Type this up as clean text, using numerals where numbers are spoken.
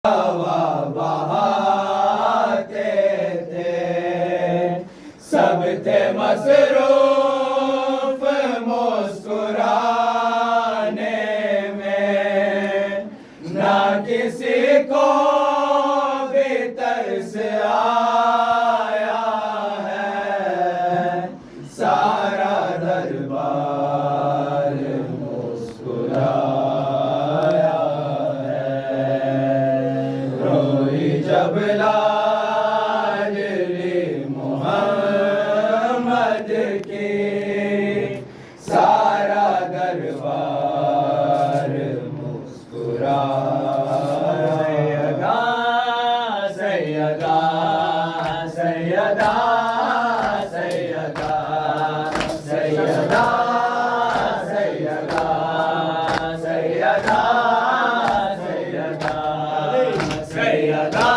हवा बहाते थे, सब थे मसरूफ मुस्कुराने में, ना किसी को भी तरस आया है, सारा दरबार मुस्कुराया है। रोई जब लाडली मोहम्मद की, सारा दरबार मुस्कुराया। सैयदा सैयदा सैयदा सैयदा सैयदा सैयदा सैयदा सैयदा